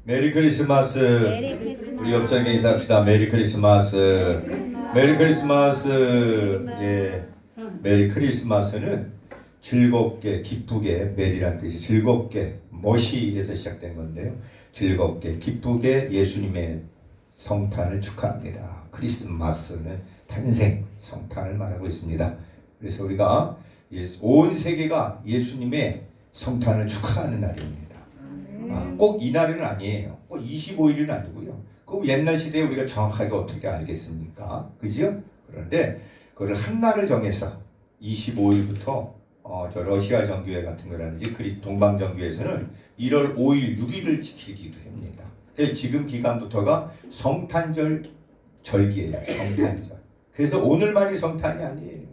메리 크리스마스. 메리 크리스마스. 우리 옆사람께 인사합시다. 메리 크리스마스. 메리 크리스마스. 예, 메리 크리스마스는 즐겁게, 기쁘게, 메리란 뜻이 즐겁게, 멋이에서 시작된 건데요. 즐겁게, 기쁘게 예수님의 성탄을 축하합니다. 크리스마스는 탄생, 성탄을 말하고 있습니다. 그래서 우리가 온 세계가 예수님의 성탄을 축하하는 날입니다. 꼭 이 날은 아니에요. 꼭 25일은 아니고요. 그 옛날 시대에 우리가 정확하게 어떻게 알겠습니까? 그죠? 그런데 그걸 한 날을 정해서 25일부터 저 러시아 정교회 같은 거라든지 동방 정교회에서는 1월 5일, 6일을 지키기도 합니다. 그래서 지금 기간부터가 성탄절 절기예요. 성탄절. 그래서 오늘만이 성탄이 아니에요.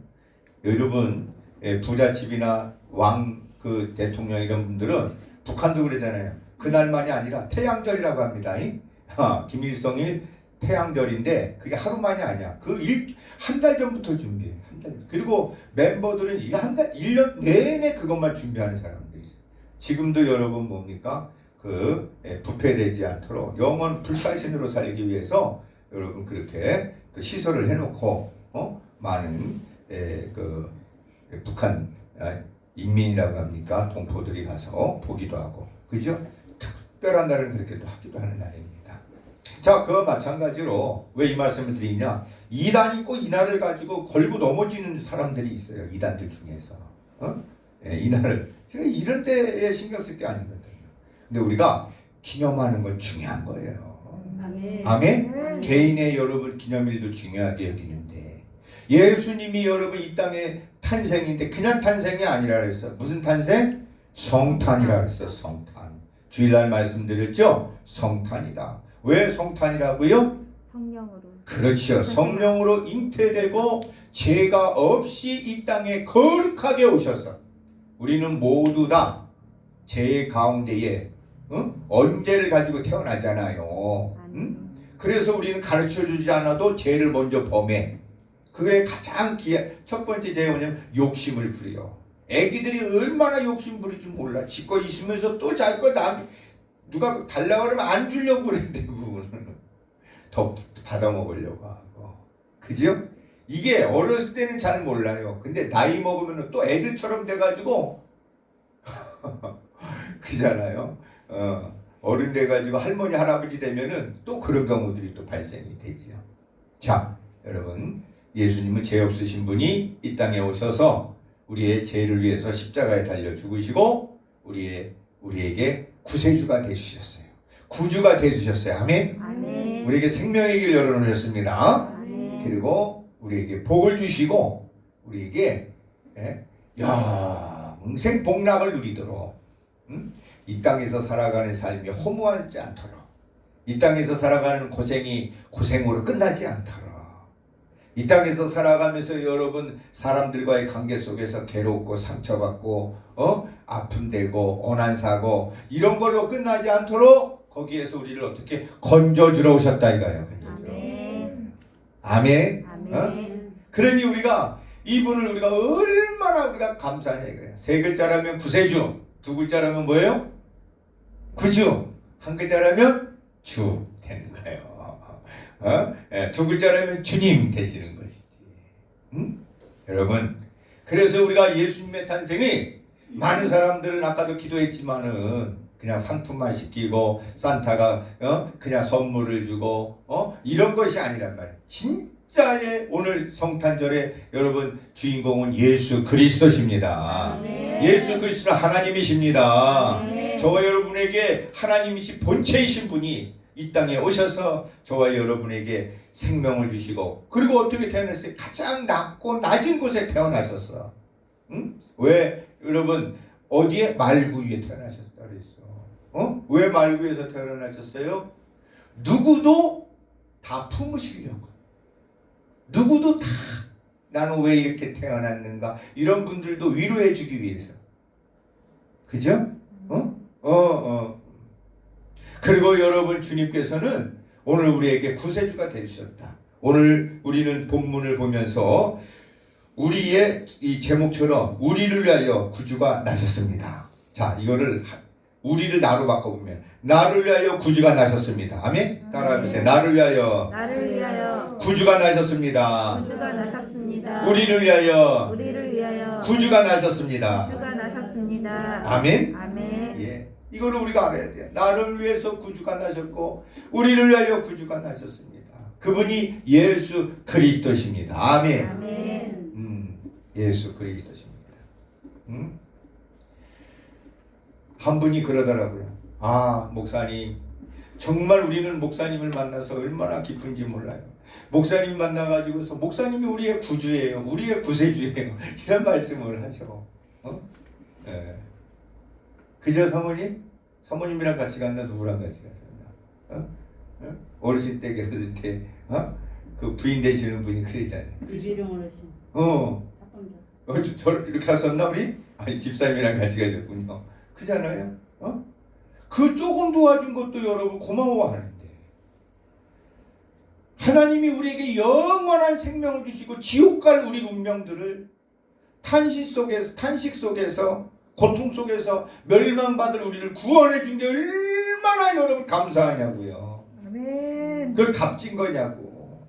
여러분 부잣집이나 왕 그 대통령 이런 분들은 북한도 그러잖아요. 그날만이 아니라 태양절이라고 합니다. 김일성일 태양절인데 그게 하루만이 아니야. 한 달 전부터 준비해. 한 달. 그리고 멤버들은 1년 내내 그것만 준비하는 사람들이 있어요. 지금도 여러분 뭡니까? 부패되지 않도록 영원 불사신으로 살기 위해서 여러분 그렇게 또 시설을 해놓고 많은 북한 인민이라고 합니까? 동포들이 가서 보기도 하고, 그죠? 특별한 날은 그렇게도 하기도 하는 날입니다. 자, 그와 마찬가지로 왜 이 말씀을 드리냐? 이단이 꼭 이 날을 가지고 걸고 넘어지는 사람들이 있어요. 이단들 중에서. 이 날을. 이런 때에 신경 쓸 게 아니거든요. 근데 우리가 기념하는 건 중요한 거예요. 아멘. 아멘? 개인의 여러분 기념일도 중요하게 여기는데 예수님이 여러분 이 땅에 탄생인데 그냥 탄생이 아니라 그랬어. 무슨 탄생? 성탄이라 그랬어. 성탄. 주일날 말씀드렸죠? 성탄이다. 왜 성탄이라고요? 성령으로. 그렇죠. 성령으로 잉태되고 죄가 없이 이 땅에 거룩하게 오셨어. 우리는 모두 다 죄 가운데에 언제를 가지고 태어나잖아요. 그래서 우리는 가르쳐주지 않아도 죄를 먼저 범해. 그게 가장 첫 번째 죄가 뭐냐면 욕심을 부려. 애기들이 얼마나 욕심 부릴 줄 몰라. 지 거 있으면서 또 잘 거 누가 달라고 그러면 안 주려고 그래. 대부분은 더 받아먹으려고 하고. 그죠? 이게 어렸을 때는 잘 몰라요. 근데 나이 먹으면 또 애들처럼 돼가지고 그잖아요. 어른 돼가지고 할머니 할아버지 되면은 또 그런 경우들이 또 발생이 되지요. 자, 여러분, 예수님은 죄 없으신 분이 이 땅에 오셔서 우리의 죄를 위해서 십자가에 달려 죽으시고 우리에게 구세주가 되주셨어요. 구주가 되주셨어요. 아멘. 아멘. 우리에게 생명의 길 열어놓으셨습니다. 아멘. 그리고 우리에게 복을 주시고 우리에게 영생 복락을 누리도록 이 땅에서 살아가는 삶이 허무하지 않도록, 이 땅에서 살아가는 고생이 고생으로 끝나지 않도록, 이 땅에서 살아가면서 여러분 사람들과의 관계 속에서 괴롭고 상처받고 아픔되고 고난사고 이런 걸로 끝나지 않도록 거기에서 우리를 어떻게 건져주러 오셨다 이거예요. 아멘. 아멘. 아멘. 그러니 우리가 이분을 우리가 얼마나 우리가 감사하냐 이거예요. 세 글자라면 구세주, 두 글자라면 뭐예요? 구주, 한 글자라면 주 되는 거예요. 두 글자라면 주님 되시는 것이지. 여러분, 그래서 우리가 예수님의 탄생이 많은 사람들은 아까도 기도했지만은 그냥 상품만 시키고 산타가 그냥 선물을 주고 이런 것이 아니란 말이에요. 진짜의 오늘 성탄절에 여러분 주인공은 예수 그리스도십니다. 아멘. 예수 그리스도는 하나님이십니다. 아멘. 저와 여러분에게 하나님이신 본체이신 분이 이 땅에 오셔서 저와 여러분에게 생명을 주시고 그리고 어떻게 태어났어요? 가장 낮고 낮은 곳에 태어나셨어. 왜 여러분 어디에? 말구유에 태어나셨다 그랬어. 왜 말구유에서 태어나셨어요? 누구도 다 품으시려고. 누구도 다 나는 왜 이렇게 태어났는가 이런 분들도 위로해 주기 위해서. 그죠? 그리고 여러분 주님께서는 오늘 우리에게 구세주가 되주셨다. 오늘 우리는 본문을 보면서 우리의 이 제목처럼 우리를 위하여 구주가 나셨습니다. 자, 이거를 우리를 나로 바꿔보면 나를 위하여 구주가 나셨습니다. 아멘. 따라해보세요. 나를 위하여 나를 위하여 구주가 나셨습니다. 구주가 나셨습니다. 우리를 위하여 우리를 위하여 구주가 나셨습니다. 구주가 나셨습니다. 아멘. 아멘. 예, 이거를 우리가 알아야 돼요. 나를 위해서 구주가 나셨고 우리를 위하여 구주가 나셨습니다. 그분이 예수 그리스도십니다. 아멘. 아멘. 예수 그리스도십니다. 한 분이 그러더라고요. 아, 목사님, 정말 우리는 목사님을 만나서 얼마나 기쁜지 몰라요. 목사님 만나가지고서 목사님이 우리의 구주예요, 우리의 구세주예요, 이런 말씀을 하셔. 예. 그저 사모님이랑 같이 갔나 누구랑 같이 갔었나? 어르신 때 그럴 때, 그 부인 되시는 분이 그러잖아요. 구주령 어르신. 저 이렇게 갔었나 우리? 아니 집사님이랑 같이 가셨군요. 그잖아요. 그 조금 도와준 것도 여러분 고마워하는데 하나님이 우리에게 영원한 생명을 주시고 지옥 갈 우리 운명들을 탄식 속에서 고통 속에서 멸망받을 우리를 구원해 준 게 얼마나 여러분 감사하냐고요. 아멘. 그걸 값진 거냐고.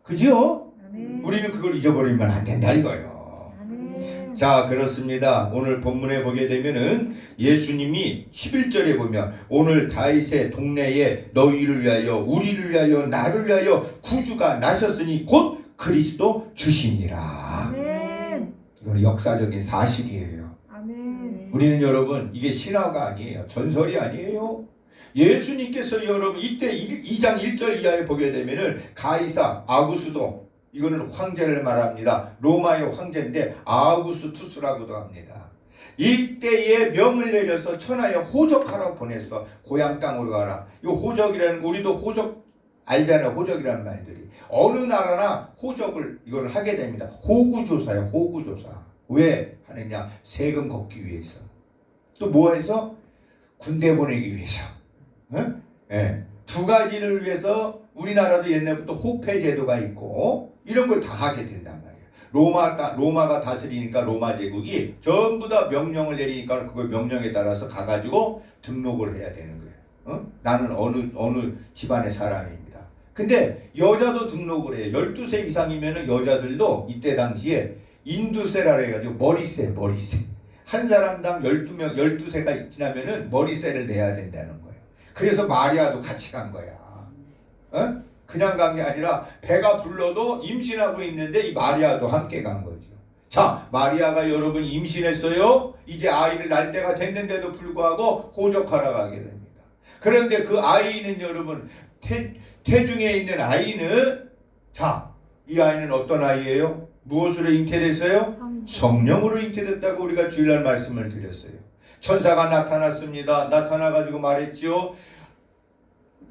그죠? 아멘. 우리는 그걸 잊어버리면 안 된다 이거요. 아멘. 자, 그렇습니다. 오늘 본문에 보게 되면은 예수님이 11절에 보면 오늘 다윗의 동네에 너희를 위하여 우리를 위하여 나를 위하여 구주가 나셨으니 곧 그리스도 주시니라. 아멘. 이건 역사적인 사실이에요. 아멘. 우리는 여러분 이게 신화가 아니에요. 전설이 아니에요. 예수님께서 여러분 이때 2장 1절 이하에 보게 되면은 가이사 아구스도, 이거는 황제를 말합니다. 로마의 황제인데 아우구스투스라고도 합니다. 이때에 명을 내려서 천하에 호적하라고 보냈어. 고향 땅으로 가라. 이 호적이라는, 우리도 호적 알잖아요. 호적이라는 말들이 어느 나라나 호적을 이걸 하게 됩니다. 호구조사예요. 호구조사. 왜 하느냐? 세금 걷기 위해서. 또 뭐해서? 군대 보내기 위해서. 응? 예. 두 가지를 위해서 우리나라도 옛날부터 호패 제도가 있고 이런 걸 다 하게 된단 말이에요. 로마가 다스리니까 로마 제국이 전부 다 명령을 내리니까 그걸 명령에 따라서 가가지고 등록을 해야 되는 거예요. 나는 어느 집안의 사람입니다. 근데 여자도 등록을 해요. 12세 이상이면 여자들도 이때 당시에 인두세라 해가지고 머리세. 한 사람당 12세가 지나면은 머리세를 내야 된다는 거예요. 그래서 마리아도 같이 간 거야. 그냥 간 게 아니라 배가 불러도 임신하고 있는데 이 마리아도 함께 간 거죠. 자, 마리아가 여러분 임신했어요. 이제 아이를 낳을 때가 됐는데도 불구하고 호적하러 가게 됩니다. 그런데 그 아이는 여러분 태중에 있는 아이는, 자, 이 아이는 어떤 아이예요? 무엇으로 잉태됐어요? 성령으로 잉태됐다고 우리가 주일날 말씀을 드렸어요. 천사가 나타났습니다. 나타나가지고 말했지요.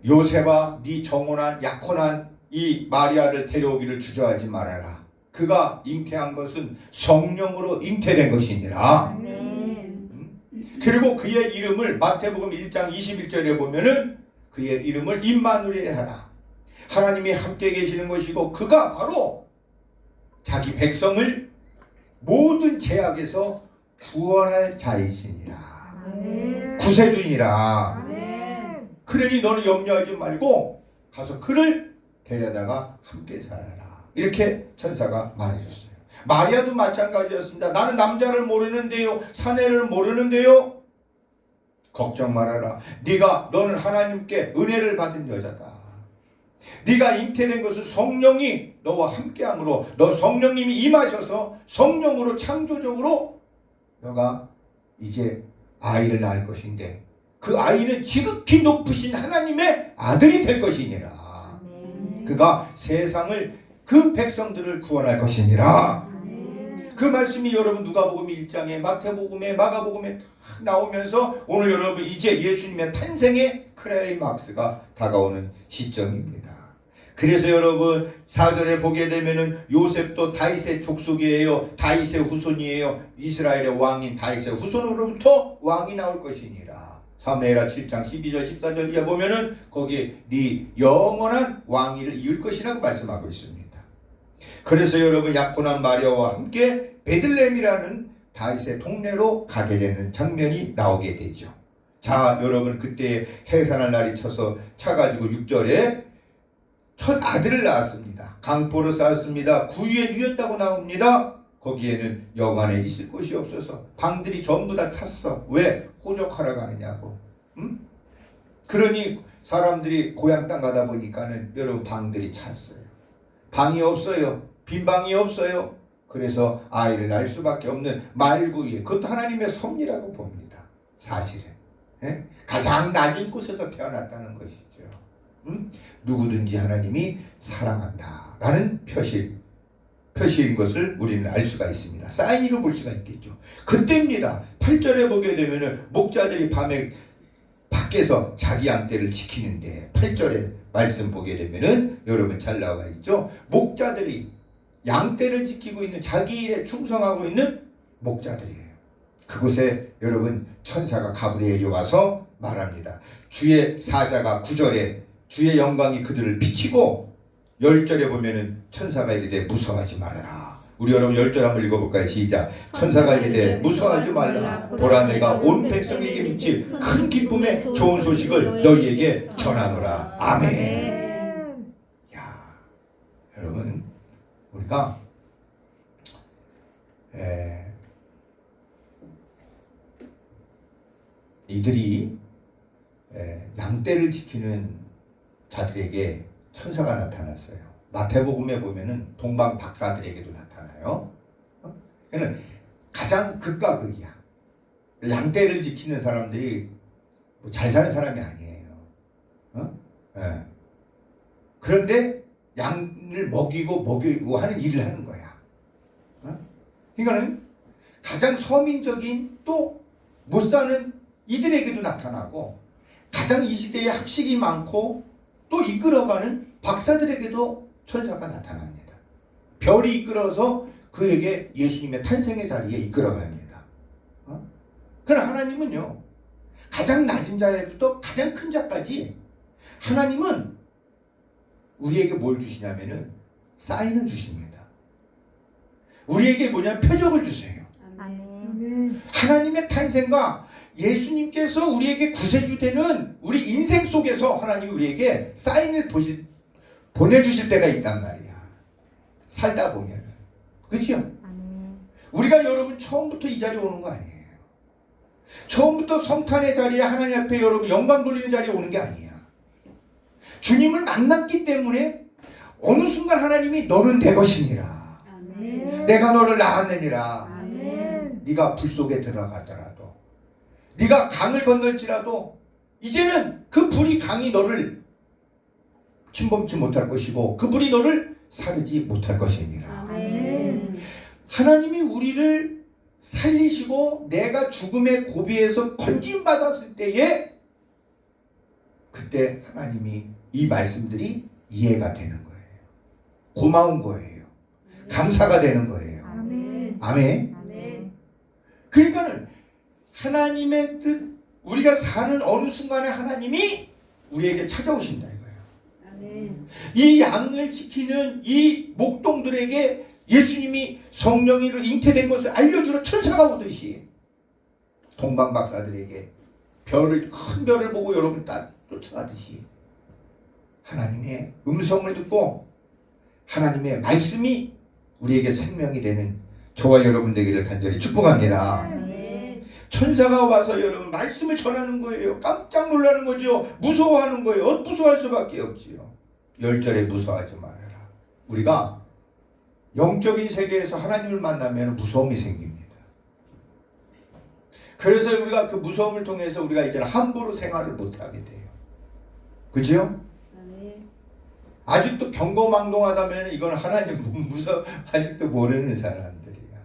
요셉아, 네 정혼한 약혼한 이 마리아를 데려오기를 주저하지 말아라. 그가 잉태한 것은 성령으로 잉태된 것이니라. 아멘. 그리고 그의 이름을 마태복음 1장 21절에 보면은 그의 이름을 임마누엘 하라. 하나님이 함께 계시는 것이고 그가 바로 자기 백성을 모든 죄악에서 구원할 자이시니라. 아멘. 구세주니라. 아멘. 그러니 너는 염려하지 말고 가서 그를 데려다가 함께 살아라. 이렇게 천사가 말해줬어요. 마리아도 마찬가지였습니다. 나는 남자를 모르는데요, 사내를 모르는데요. 걱정 말아라. 너는 하나님께 은혜를 받은 여자다. 네가 잉태된 것은 성령이 너와 함께함으로, 너 성령님이 임하셔서 성령으로 창조적으로 너가 이제 아이를 낳을 것인데 그 아이는 지극히 높으신 하나님의 아들이 될 것이니라. 아멘. 그가 세상을, 그 백성들을 구원할 것이니라. 아멘. 그 말씀이 여러분 누가복음 1장에 마태복음에 마가복음에 다 나오면서 오늘 여러분 이제 예수님의 탄생의 클라이막스가 다가오는 시점입니다. 그래서 여러분 4절에 보게 되면은 요셉도 다윗의 족속이에요. 다윗의 후손이에요. 이스라엘의 왕인 다윗의 후손으로부터 왕이 나올 것이니라. 사무엘하 7장 12절 14절 이하 보면은 거기에 네 영원한 왕위를 이을 것이라고 말씀하고 있습니다. 그래서 여러분 약혼한 마리아와 함께 베들레헴이라는 다윗의 동네로 가게 되는 장면이 나오게 되죠. 자, 여러분 그때 해산할 날이 쳐서 차가지고 6절에 첫 아들을 낳았습니다. 강포를 쌓았습니다. 구유에 누였다고 나옵니다. 거기에는 여관에 있을 곳이 없어서 방들이 전부 다 찼어. 왜? 호적하러 가느냐고. 응? 그러니 사람들이 고향 땅 가다 보니까는 여러분 방들이 찼어요. 방이 없어요. 빈 방이 없어요. 그래서 아이를 낳을 수밖에 없는 말구에, 그것도 하나님의 섭리라고 봅니다. 사실은. 예? 가장 낮은 곳에서 태어났다는 것이죠. 누구든지 하나님이 사랑한다라는 표시인 것을 우리는 알 수가 있습니다. 사인으로 볼 수가 있겠죠. 그때입니다. 8절에 보게 되면은 목자들이 밤에 밖에서 자기 양떼를 지키는데, 8절에 말씀 보게 되면은 여러분 잘 나와 있죠. 목자들이 양떼를 지키고 있는, 자기 일에 충성하고 있는 목자들이에요. 그곳에 여러분 천사가 가브리엘이 와서 말합니다. 주의 사자가 9절에 주의 영광이 그들을 비치고, 10절에 보면은 천사가 이르되 무서워하지 말아라. 우리 여러분 10절 한번 읽어볼까요? 시작. 천사가 이르되 무서워하지 말라. 보라 내가 온 백성에게 미칠 큰 기쁨의 좋은 소식을 너희에게 전하노라. 아멘. 야, 여러분 우리가 이들이 양떼를 지키는 자들에게 천사가 나타났어요. 마태복음에 보면은 동방 박사들에게도 나타나요. 그러니까 가장 극과 극이야. 양떼를 지키는 사람들이 뭐 잘 사는 사람이 아니에요. 그런데 양을 먹이고 하는 일을 하는 거야. 그러니까는 가장 서민적인, 또 못 사는 이들에게도 나타나고, 가장 이 시대에 학식이 많고 또 이끌어가는 박사들에게도 천사가 나타납니다. 별이 이끌어서 그에게 예수님의 탄생의 자리에 이끌어갑니다. 그러나 하나님은요, 가장 낮은 자에부터 가장 큰 자까지 하나님은 우리에게 뭘 주시냐면은 사인을 주십니다. 우리에게 뭐냐면 표적을 주세요. 하나님의 탄생과 예수님께서 우리에게 구세주 되는 우리 인생 속에서 하나님이 우리에게 사인을 보내주실 때가 있단 말이야. 살다 보면은. 그렇죠? 우리가 여러분 처음부터 이 자리에 오는 거 아니에요. 처음부터 성탄의 자리에 하나님 앞에 여러분 영광 돌리는 자리에 오는 게 아니야. 주님을 만났기 때문에 어느 순간 하나님이 너는 내 것이니라. 내가 너를 낳았느니라. 네가 불 속에 들어가더라도, 네가 강을 건널지라도 이제는 그 불이, 강이 너를 침범치 못할 것이고 그 불이 너를 사르지 못할 것이니라. 하나님이 우리를 살리시고 내가 죽음의 고비에서 건진받았을 때에, 그때 하나님이 이 말씀들이 이해가 되는 거예요. 고마운 거예요. 감사가 되는 거예요. 아멘. 그러니까는 하나님의 뜻, 우리가 사는 어느 순간에 하나님이 우리에게 찾아오신다 이거예요. 이 양을 지키는 이 목동들에게 예수님이 성령으로 잉태된 것을 알려주러 천사가 오듯이 동방 박사들에게 큰 별을 보고 여러분 딱 쫓아가듯이 하나님의 음성을 듣고 하나님의 말씀이 우리에게 생명이 되는 저와 여러분 되기를 간절히 축복합니다. 천사가 와서 여러분 말씀을 전하는 거예요. 깜짝 놀라는 거죠. 무서워하는 거예요. 무서워할 수밖에 없지요. 10절에 무서워하지 말아라. 우리가 영적인 세계에서 하나님을 만나면 무서움이 생깁니다. 그래서 우리가 그 무서움을 통해서 우리가 이제는 함부로 생활을 못하게 돼요. 그죠? 아직도 경거망동하다면 이건 하나님 아직도 모르는 사람들이야.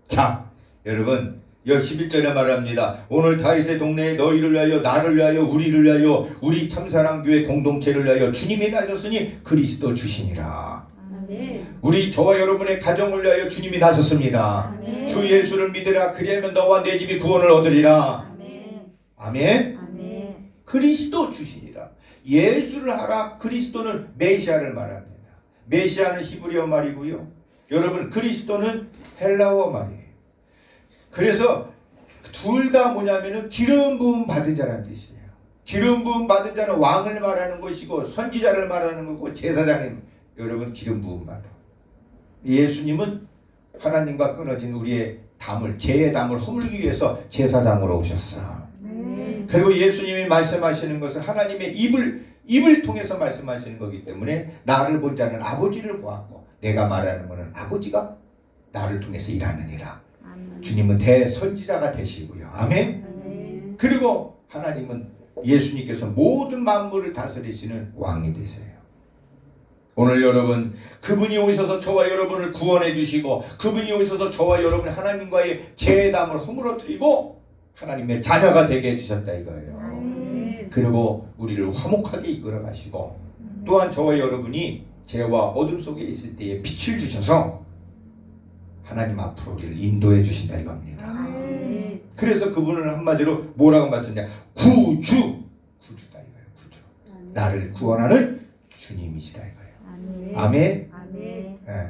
자, 여러분 11절에 말합니다. 오늘 다윗의 동네에 너희를 위하여, 나를 위하여, 우리를 위하여, 우리 참사랑교회 공동체를 위하여 주님이 나셨으니 그리스도 주시니라. 우리 저와 여러분의 가정을 위하여 주님이 나섰습니다. 주 예수를 믿으라. 그리하면 너와 내 집이 구원을 얻으리라. 아멘. 그리스도 주시니라. 예수를 하라. 그리스도는 메시아를 말합니다. 메시아는 히브리어 말이고요. 여러분 그리스도는 헬라어 말이에요. 그래서 둘 다 뭐냐면은 기름 부음 받은 자라는 뜻이에요. 기름 부음 받은 자는 왕을 말하는 것이고 선지자를 말하는 거고 제사장이 여러분 기름 부음 받아. 예수님은 하나님과 끊어진 우리의 담을 죄의 담을 허물기 위해서 제사장으로 오셨어. 그리고 예수님이 말씀하시는 것은 하나님의 입을 통해서 말씀하시는 거기 때문에 나를 본 자는 아버지를 보았고 내가 말하는 것은 아버지가 나를 통해서 일하느니라. 주님은 대선지자가 되시고요. 아멘. 그리고 하나님은 예수님께서 모든 만물을 다스리시는 왕이 되세요. 오늘 여러분 그분이 오셔서 저와 여러분을 구원해 주시고 그분이 오셔서 저와 여러분 하나님과의 죄담을 허물어뜨리고 하나님의 자녀가 되게 해주셨다 이거예요. 그리고 우리를 화목하게 이끌어 가시고 또한 저와 여러분이 죄와 어둠 속에 있을 때에 빛을 주셔서 하나님 앞으로 우리를 인도해 주신다 이겁니다. 그래서 그분을 한마디로 뭐라고 말씀했냐? 구주다 이거예요. 구주. 나를 구원하는 주님이시다 이거예요. 아멘. 예.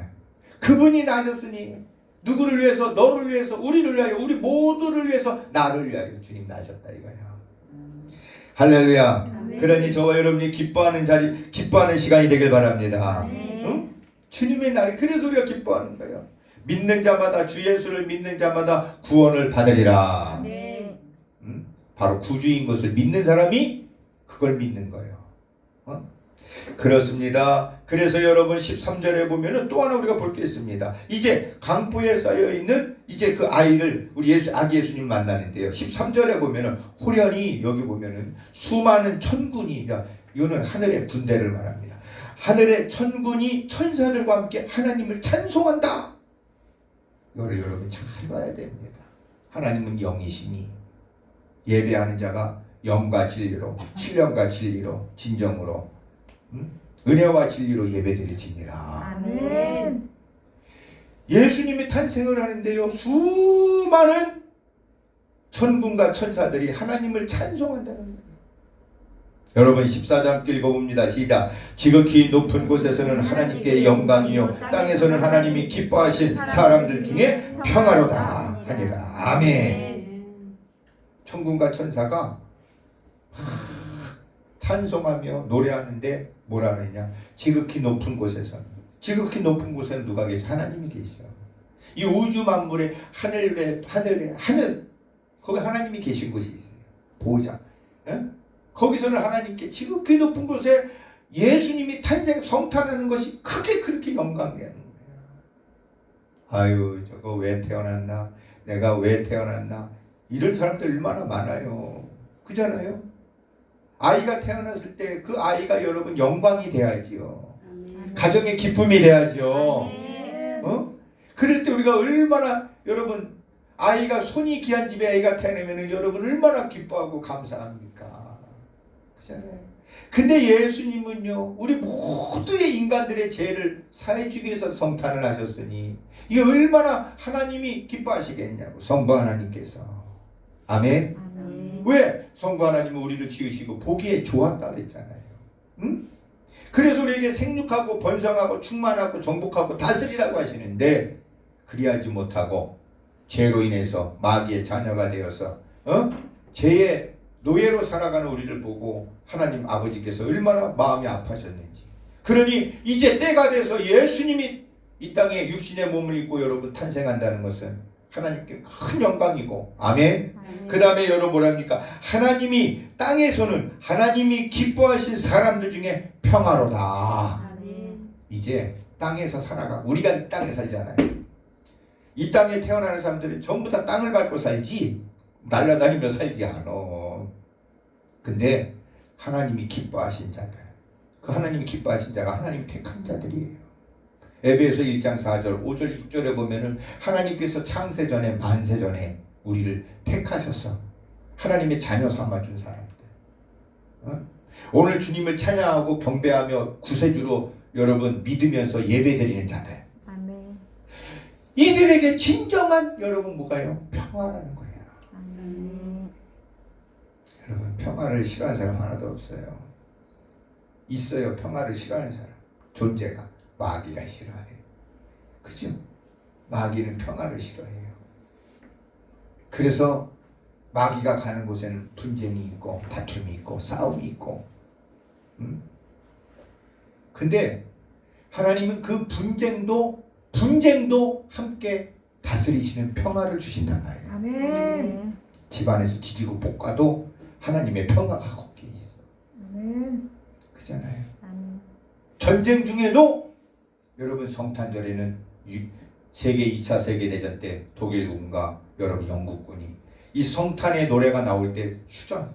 그분이 나셨으니 누구를 위해서? 너를 위해서, 우리를 위하여, 우리 모두를 위해서 나를 위하여 주님 나셨다 이거예요. 할렐루야. 그러니 저와 여러분이 기뻐하는 자리, 기뻐하는 시간이 되길 바랍니다. 응? 주님의 날이 그래서 우리가 기뻐하는 거예요. 믿는 자마다 주 예수를 믿는 자마다 구원을 받으리라. 바로 구주인 것을 믿는 사람이 그걸 믿는 거예요. 그렇습니다. 그래서 여러분 13절에 보면은 또 하나 우리가 볼 게 있습니다. 이제 강보에 쌓여 있는 이제 그 아이를 우리 아기 예수님 만나는데요. 13절에 보면은 호련히 여기 보면은 수많은 천군이 이거는 하늘의 군대를 말합니다. 하늘의 천군이 천사들과 함께 하나님을 찬송한다. 이거를 여러분 잘 봐야 됩니다. 하나님은 영이시니 예배하는 자가 영과 진리로 신령과 진리로 진정으로 은혜와 진리로 예배드릴지니라. 아멘. 예수님이 탄생을 하는데요. 수많은 천군과 천사들이 하나님을 찬송한다는 거예요. 여러분 14장 읽어봅니다. 시작. 지극히 높은 곳에서는 하나님께 영광이요 땅에서는 하나님이 기뻐하신 사람들 중에 평화로다 하니라. 아멘. 천군과 천사가 찬송하며 노래하는데 뭐라 그러냐? 지극히 높은 곳에서는 누가 계셔? 하나님이 계셔. 이 우주 만물의 하늘 거기 하나님이 계신 곳이 있어요. 보호자. 에? 거기서는 하나님께 지극히 높은 곳에 예수님이 성탄하는 것이 크게 그렇게 영광이라는 거야. 아유 저거 왜 태어났나? 내가 왜 태어났나? 이런 사람들 얼마나 많아요. 그잖아요. 아이가 태어났을 때 그 아이가 여러분 영광이 돼야지요. 가정의 기쁨이 돼야죠. 그럴 때 우리가 얼마나 여러분 아이가 손이 귀한 집에 아이가 태어나면 여러분 얼마나 기뻐하고 감사합니까? 그렇잖아요. 근데 예수님은요 우리 모두의 인간들의 죄를 사해주기 위해서 성탄을 하셨으니 이게 얼마나 하나님이 기뻐하시겠냐고. 성부 하나님께서. 아멘. 왜? 성부 하나님은 우리를 지으시고 보기에 좋았다 그랬잖아요. 응? 그래서 우리에게 생육하고 번성하고 충만하고 정복하고 다스리라고 하시는데 그리하지 못하고 죄로 인해서 마귀의 자녀가 되어서 죄의 노예로 살아가는 우리를 보고 하나님 아버지께서 얼마나 마음이 아파하셨는지. 그러니 이제 때가 돼서 예수님이 이 땅에 육신의 몸을 입고 여러분 탄생한다는 것은 하나님께 큰 영광이고. 아멘. 그 다음에 여러분 뭐랍니까? 하나님이 땅에서는 하나님이 기뻐하신 사람들 중에 평화로다. 아멘. 이제 땅에서 살아가. 우리가 이 땅에 살잖아요. 이 땅에 태어나는 사람들은 전부 다 땅을 밟고 살지 날아다니며 살지 않아. 근데 하나님이 기뻐하신 자들, 그 하나님이 기뻐하신 자가 하나님 택한 자들이에요. 에베소 1장 4절 5절 6절에 보면은 하나님께서 창세전에 만세전에 우리를 택하셔서 하나님의 자녀 삼아준 사람들. 오늘 주님을 찬양하고 경배하며 구세주로 여러분 믿으면서 예배드리는 자들. 아멘. 이들에게 진정한 여러분 뭐가요? 평화라는 거예요. 아멘. 여러분 평화를 싫어하는 사람 하나도 없어요. 있어요. 평화를 싫어하는 사람. 존재가. 마귀가 싫어해요. 그죠? 마귀는 평화를 싫어해요. 그래서 마귀가 가는 곳에는 분쟁이 있고 다툼이 있고 싸움이 있고. 근데 하나님은 그 분쟁도 함께 다스리시는 평화를 주신단 말이에요. 아멘. 집안에서 지지고 볶아도 하나님의 평화가 거기에 있어. 아멘. 그잖아요. 아멘. 전쟁 중에도 여러분 성탄절에는 세계 2차 세계대전 때 독일군과 여러분 영국군이 이 성탄의 노래가 나올 때 휴전,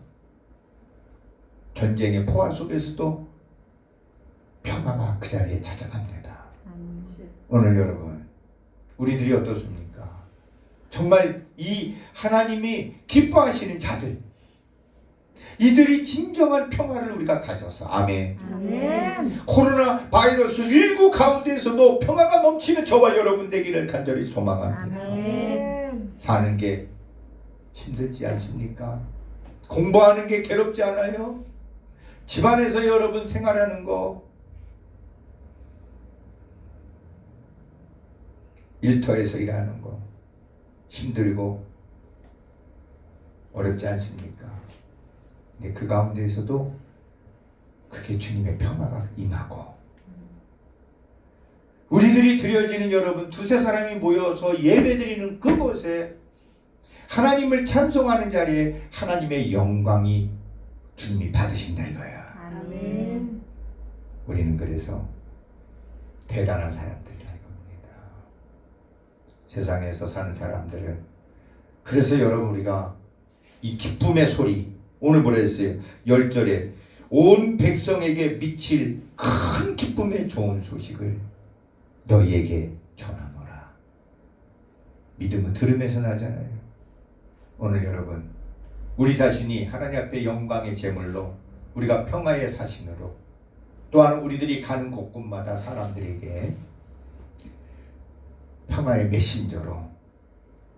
전쟁의 포화 속에서도 평화가 그 자리에 찾아갑니다. 오늘 여러분 우리들이 어떻습니까? 정말 이 하나님이 기뻐하시는 자들, 이들이 진정한 평화를 우리가 가져서 아멘. 아멘. 코로나 바이러스 19 가운데에서도 평화가 넘치는 저와 여러분 되기를 간절히 소망합니다. 아멘. 사는 게 힘들지 않습니까? 공부하는 게 괴롭지 않아요? 집안에서 여러분 생활하는 거, 일터에서 일하는 거 힘들고 어렵지 않습니까? 근데 그 가운데에서도 그게 주님의 평화가 임하고, 우리들이 드려지는 여러분 두세 사람이 모여서 예배드리는 그곳에 하나님을 찬송하는 자리에 하나님의 영광이 주님이 받으신다 이거야. 아멘. 우리는 그래서 대단한 사람들이라 이겁니다. 세상에서 사는 사람들은 그래서 여러분 우리가 이 기쁨의 소리, 오늘 뭐라 했어요? 10절에 온 백성에게 미칠 큰 기쁨의 좋은 소식을 너희에게 전하노라. 믿음은 들음에서 나잖아요. 오늘 여러분 우리 자신이 하나님 앞에 영광의 제물로, 우리가 평화의 사신으로, 또한 우리들이 가는 곳곳마다 사람들에게 평화의 메신저로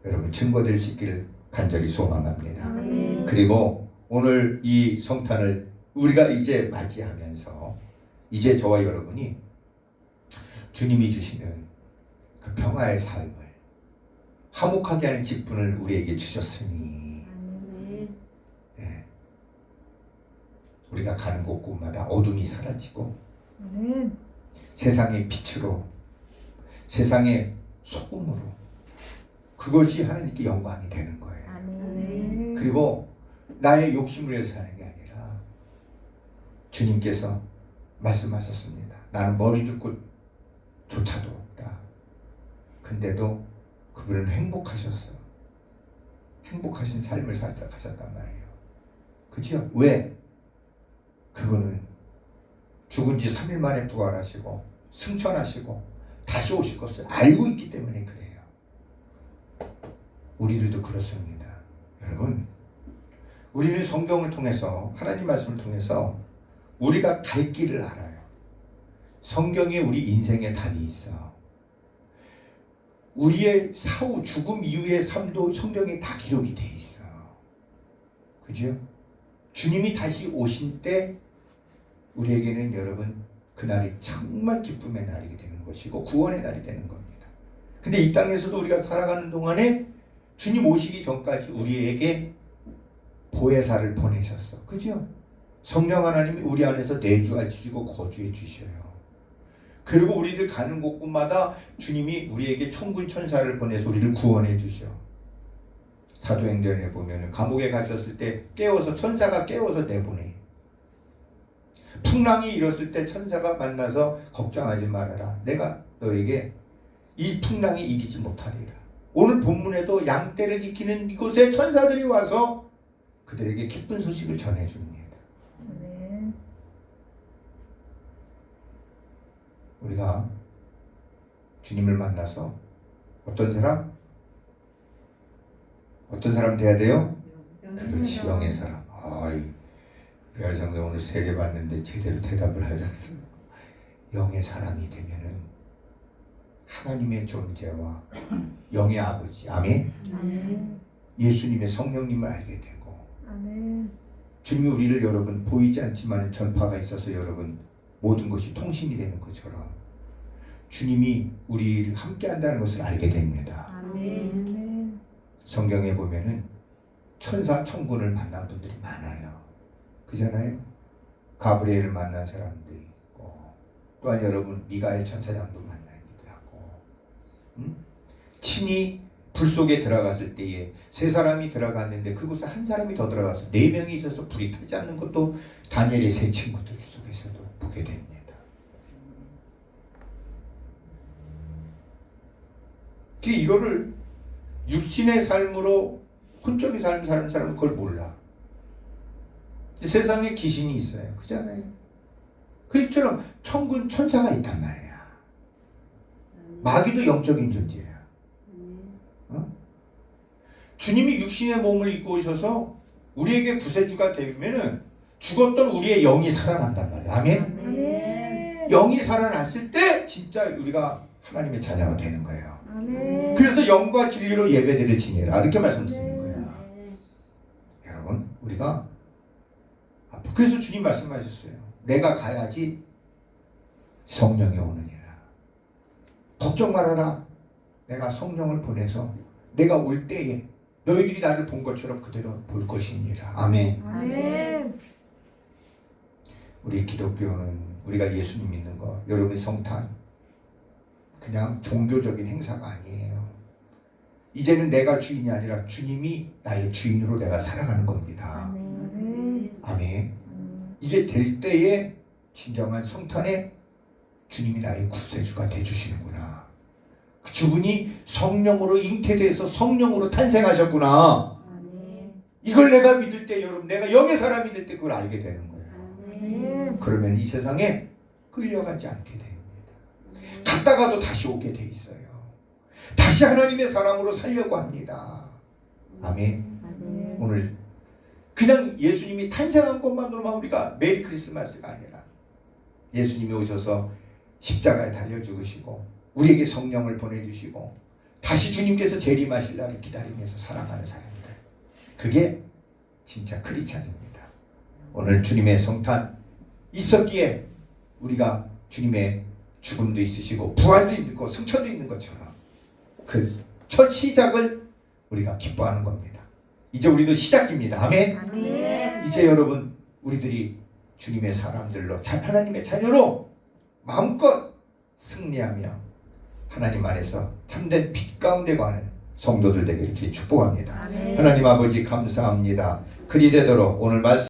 여러분 증거될 수 있기를 간절히 소망합니다. 아멘. 그리고 오늘 이 성탄을 우리가 이제 맞이하면서 이제 저와 여러분이 주님이 주시는 그 평화의 삶을, 화목하게 하는 직분을 우리에게 주셨으니 예, 우리가 가는 곳곳마다 어둠이 사라지고 아멘. 세상의 빛으로, 세상의 소금으로, 그것이 하나님께 영광이 되는 거예요. 아멘. 그리고 나의 욕심을 위해서 사는 게 아니라 주님께서 말씀하셨습니다. 나는 머리 줄 곳조차도 없다. 근데도 그분은 행복하셨어요. 행복하신 삶을 살다 가셨단 말이에요. 그죠? 왜? 그분은 죽은 지 3일 만에 부활하시고 승천하시고 다시 오실 것을 알고 있기 때문에 그래요. 우리들도 그렇습니다. 여러분, 우리는 성경을 통해서, 하나님 말씀을 통해서 우리가 갈 길을 알아요. 성경에 우리 인생의 답이 있어. 우리의 사후 죽음 이후의 삶도 성경에 다 기록이 돼 있어. 그죠? 주님이 다시 오신 때 우리에게는 여러분 그날이 정말 기쁨의 날이 되는 것이고 구원의 날이 되는 겁니다. 근데 이 땅에서도 우리가 살아가는 동안에 주님 오시기 전까지 우리에게 보혜사를 보내셨어. 그죠? 성령 하나님이 우리 안에서 내주하 주시고 거주해 주셔요. 그리고 우리들 가는 곳곳마다 주님이 우리에게 천군 천사를 보내서 우리를 구원해 주셔. 사도행전에 보면 감옥에 가셨을 때 깨워서, 천사가 깨워서 내보내. 풍랑이 일었을 때 천사가 만나서 걱정하지 말아라. 내가 너에게 이 풍랑이 이기지 못하리라. 오늘 본문에도 양떼를 지키는 이곳에 천사들이 와서 그들에게 기쁜 소식을 전해줍니다. 아멘. 우리가 주님을 만나서 어떤 사람 돼야 돼요? 그렇지, 영의 사람. 아이, 배아성대 오늘 세 개 봤는데 제대로 대답을 하셨어. 영의 사람이 되면은 하나님의 존재와 영의 아버지, 아멘. 아멘. 예수님의 성령님을 알게 되고, 아멘. 주님이 우리를 여러분 보이지 않지만 전파가 있어서 여러분 모든 것이 통신이 되는 것처럼 주님이 우리를 함께 한다는 것을 알게 됩니다. 아멘. 성경에 보면은 천사 천군을 만난 분들이 많아요. 그잖아요. 가브리엘을 만난 사람도 있고, 또한 여러분 미가엘 천사장도 만나기도 하고, 친히 불 속에 들어갔을 때에 세 사람이 들어갔는데 그곳에 한 사람이 더 들어가서 4명이 있어서 불이 타지 않는 것도 다니엘의 세 친구들 속에서도 보게 됩니다. 이거를 육신의 삶으로 혼적인 삶을 사는 사람은 그걸 몰라. 세상에 귀신이 있어요. 그잖아요. 그처럼 천군 천사가 있단 말이야. 마귀도 영적인 존재야. 주님이 육신의 몸을 입고 오셔서 우리에게 구세주가 되면은 죽었던 우리의 영이 살아난단 말이야. 아멘? 아멘. 영이 살아났을 때 진짜 우리가 하나님의 자녀가 되는 거예요. 아멘. 그래서 영과 진리로 예배드려 지내라. 이렇게 말씀드리는 거야. 여러분, 우리가 그래서 주님 말씀하셨어요. 내가 가야지 성령이 오느니라. 걱정 말아라. 내가 성령을 보내서 내가 올 때에 너희들이 나를 본 것처럼 그대로 볼 것이니라. 아멘. 아멘. 우리 기독교는 우리가 예수님 믿는 거, 여러분의 성탄 그냥 종교적인 행사가 아니에요. 이제는 내가 주인이 아니라 주님이 나의 주인으로 내가 살아가는 겁니다. 아멘. 아멘. 이게 될 때에 진정한 성탄에 주님이 나의 구세주가 되주시는구나. 주분이 성령으로 잉태돼서 성령으로 탄생하셨구나. 이걸 내가 믿을 때, 여러분, 내가 영의 사람이 될 때 그걸 알게 되는 거예요. 아멘. 그러면 이 세상에 끌려가지 않게 됩니다. 갔다가도 다시 오게 돼 있어요. 다시 하나님의 사람으로 살려고 합니다. 아멘. 아멘. 오늘 그냥 예수님이 탄생한 것만으로만 우리가 메리 크리스마스가 아니라 예수님이 오셔서 십자가에 달려 죽으시고 우리에게 성령을 보내주시고 다시 주님께서 재림하실 날을 기다리면서 살아가는 사람들, 그게 진짜 크리스찬입니다. 오늘 주님의 성탄 있었기에 우리가 주님의 죽음도 있으시고 부활도 있고 승천도 있는 것처럼 그 첫 시작을 우리가 기뻐하는 겁니다. 이제 우리도 시작입니다. 아멘. 아멘. 이제 여러분, 우리들이 주님의 사람들로 하나님의 자녀로 마음껏 승리하며 하나님 안에서 참된 빛 가운데 가는 성도들 되기를 주님 축복합니다. 아멘. 하나님 아버지 감사합니다. 그리 되도록 오늘 말씀